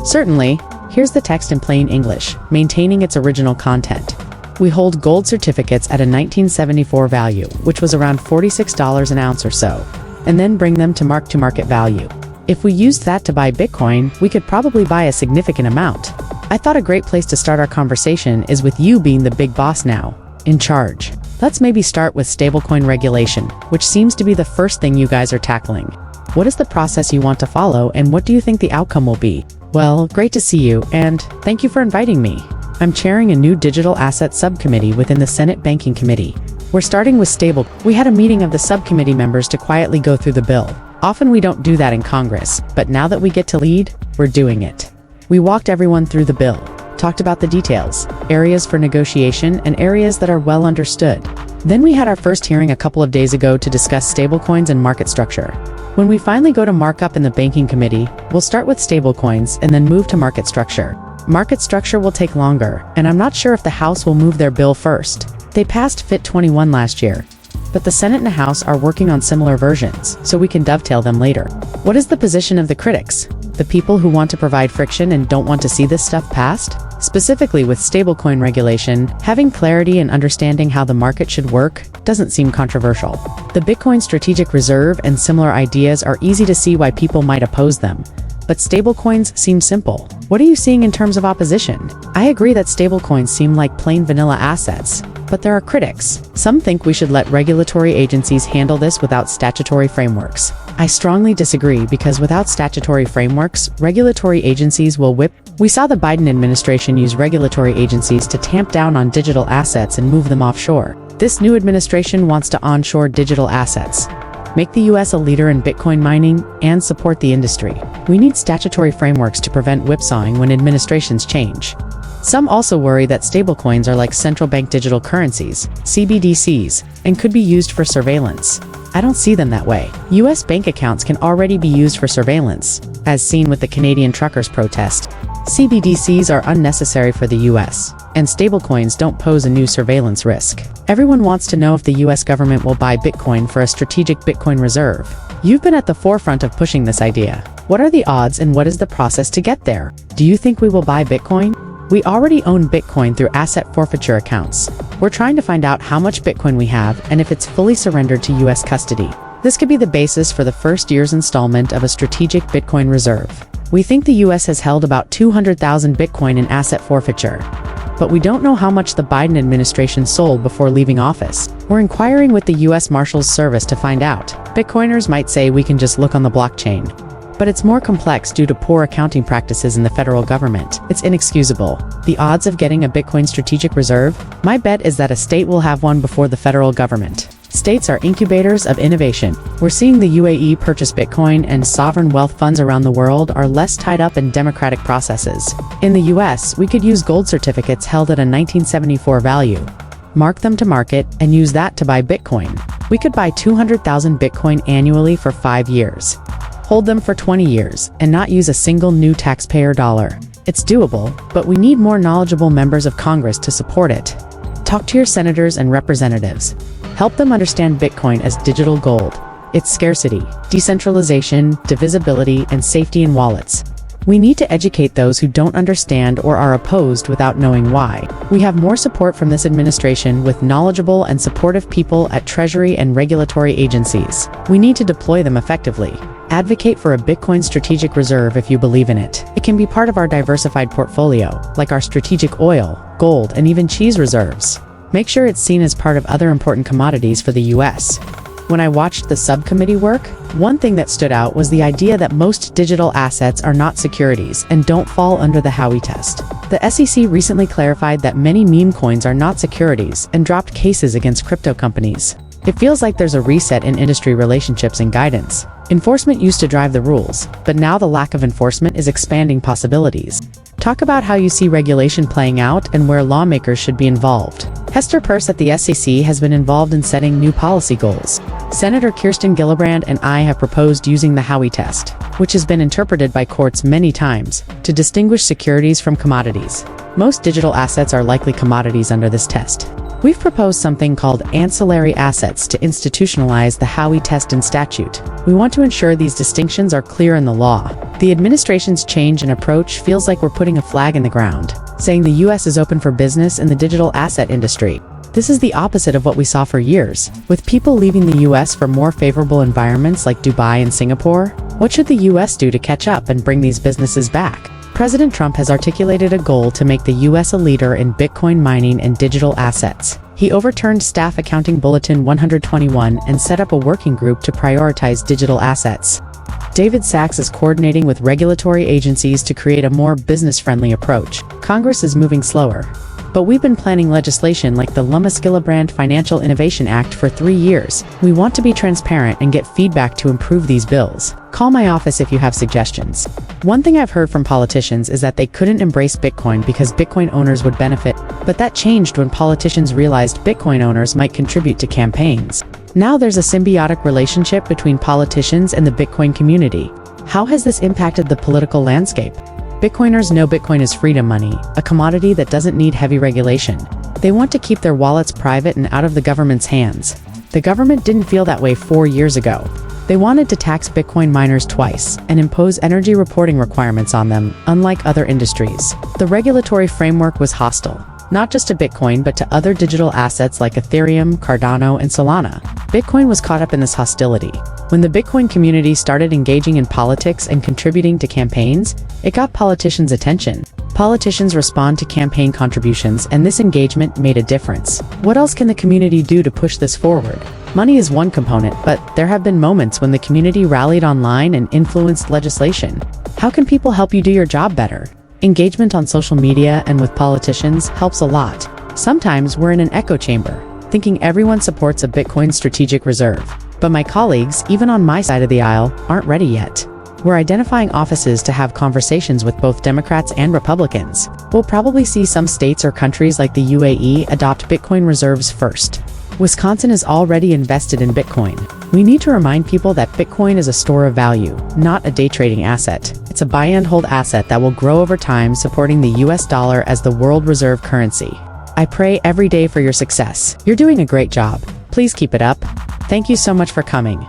Certainly. Here's the text in plain English, maintaining its original content. We hold gold certificates at a 1974 value, which was around $46 an ounce or so, and then bring them to mark-to-market value. If we used that to buy Bitcoin, we could probably buy a significant amount. I thought a great place to start our conversation is with you being the big boss now, in charge. Let's maybe start with stablecoin regulation, which seems to be the first thing you guys are tackling. What is the process you want to follow, and what do you think the outcome will be? Well, great to see you, and thank you for inviting me. I'm chairing a new digital asset subcommittee within the Senate Banking Committee. We're starting with stable. We had a meeting of the subcommittee members to quietly go through the bill. Often we don't do that in Congress, but now that we get to lead, we're doing it. We walked everyone through the bill, talked about the details, areas for negotiation, and areas that are well understood. Then we had our first hearing a couple of days ago to discuss stablecoins and market structure. When we finally go to markup in the Banking Committee, we'll start with stablecoins and then move to market structure. Market structure will take longer, and I'm not sure if the House will move their bill first. They passed FIT 21 last year, but the Senate and the House are working on similar versions, so we can dovetail them later. What is the position of the critics? The people who want to provide friction and don't want to see this stuff passed? Specifically with stablecoin regulation, having clarity and understanding how the market should work doesn't seem controversial. The Bitcoin strategic reserve and similar ideas are easy to see why people might oppose them. But stablecoins seem simple. What are you seeing in terms of opposition? I agree that stablecoins seem like plain vanilla assets, but there are critics. Some think we should let regulatory agencies handle this without statutory frameworks. I strongly disagree because without statutory frameworks, regulatory agencies will whip. We saw the Biden administration use regulatory agencies to tamp down on digital assets and move them offshore. This new administration wants to onshore digital assets, make the US a leader in Bitcoin mining, and support the industry. We need statutory frameworks to prevent whipsawing when administrations change. Some also worry that stablecoins are like central bank digital currencies, CBDCs, and could be used for surveillance. I don't see them that way. US bank accounts can already be used for surveillance, as seen with the Canadian truckers' protest. CBDCs are unnecessary for the US, and stablecoins don't pose a new surveillance risk. Everyone wants to know if the US government will buy Bitcoin for a strategic Bitcoin reserve. You've been at the forefront of pushing this idea. What are the odds and what is the process to get there? Do you think we will buy Bitcoin? We already own Bitcoin through asset forfeiture accounts. We're trying to find out how much Bitcoin we have and if it's fully surrendered to US custody. This could be the basis for the first year's installment of a strategic Bitcoin reserve. We think the US has held about 200,000 Bitcoin in asset forfeiture, but we don't know how much the Biden administration sold before leaving office. We're inquiring with the US Marshals Service to find out. Bitcoiners might say we can just look on the blockchain, but it's more complex due to poor accounting practices in the federal government. It's inexcusable. The odds of getting a Bitcoin strategic reserve? My bet is that a state will have one before the federal government. States are incubators of innovation. We're seeing the UAE purchase Bitcoin, and sovereign wealth funds around the world are less tied up in democratic processes. In the US, we could use gold certificates held at a 1974 value, mark them to market, and use that to buy Bitcoin. We could buy 200,000 Bitcoin annually for 5 years. Hold them for 20 years, and not use a single new taxpayer dollar. It's doable, but we need more knowledgeable members of Congress to support it. Talk to your senators and representatives. Help them understand Bitcoin as digital gold, its scarcity, decentralization, divisibility, and safety in wallets. We need to educate those who don't understand or are opposed without knowing why. We have more support from this administration with knowledgeable and supportive people at Treasury and regulatory agencies. We need to deploy them effectively. Advocate for a Bitcoin strategic reserve if you believe in it. It can be part of our diversified portfolio, like our strategic oil, gold, and even cheese reserves. Make sure it's seen as part of other important commodities for the US. When I watched the subcommittee work, one thing that stood out was the idea that most digital assets are not securities and don't fall under the Howey test. The SEC recently clarified that many meme coins are not securities and dropped cases against crypto companies. It feels like there's a reset in industry relationships and guidance. Enforcement used to drive the rules, but now the lack of enforcement is expanding possibilities. Talk about how you see regulation playing out and where lawmakers should be involved. Hester Peirce at the SEC has been involved in setting new policy goals. Senator Kirsten Gillibrand and I have proposed using the Howey test, which has been interpreted by courts many times, to distinguish securities from commodities. Most digital assets are likely commodities under this test. We've proposed something called ancillary assets to institutionalize the Howey test and statute. We want to ensure these distinctions are clear in the law. The administration's change in approach feels like we're putting a flag in the ground, saying the US is open for business in the digital asset industry. This is the opposite of what we saw for years, with people leaving the US for more favorable environments like Dubai and Singapore. What should the US do to catch up and bring these businesses back? President Trump has articulated a goal to make the US a leader in Bitcoin mining and digital assets. He overturned Staff Accounting Bulletin 121 and set up a working group to prioritize digital assets. David Sachs is coordinating with regulatory agencies to create a more business-friendly approach. Congress is moving slower, but we've been planning legislation like the Lummis-Gillibrand Financial Innovation Act for 3 years. We want to be transparent and get feedback to improve these bills. Call my office if you have suggestions. One thing I've heard from politicians is that they couldn't embrace Bitcoin because Bitcoin owners would benefit, but that changed when politicians realized Bitcoin owners might contribute to campaigns. Now there's a symbiotic relationship between politicians and the Bitcoin community. How has this impacted the political landscape? Bitcoiners know Bitcoin is freedom money, a commodity that doesn't need heavy regulation. They want to keep their wallets private and out of the government's hands. The government didn't feel that way 4 years ago. They wanted to tax Bitcoin miners twice and impose energy reporting requirements on them, unlike other industries. The regulatory framework was hostile, not just to Bitcoin but to other digital assets like Ethereum, Cardano, and Solana. Bitcoin was caught up in this hostility. When the Bitcoin community started engaging in politics and contributing to campaigns, it got politicians' attention. Politicians respond to campaign contributions, and this engagement made a difference. What else can the community do to push this forward? Money is one component, but there have been moments when the community rallied online and influenced legislation. How can people help you do your job better? Engagement on social media and with politicians helps a lot. Sometimes we're in an echo chamber, thinking everyone supports a Bitcoin strategic reserve. But my colleagues, even on my side of the aisle, aren't ready yet. We're identifying offices to have conversations with both Democrats and Republicans. We'll probably see some states or countries like the UAE adopt Bitcoin reserves first. Wisconsin is already invested in Bitcoin. We need to remind people that Bitcoin is a store of value, not a day trading asset. It's a buy and hold asset that will grow over time, supporting the US dollar as the world reserve currency. I pray every day for your success. You're doing a great job. Please keep it up. Thank you so much for coming.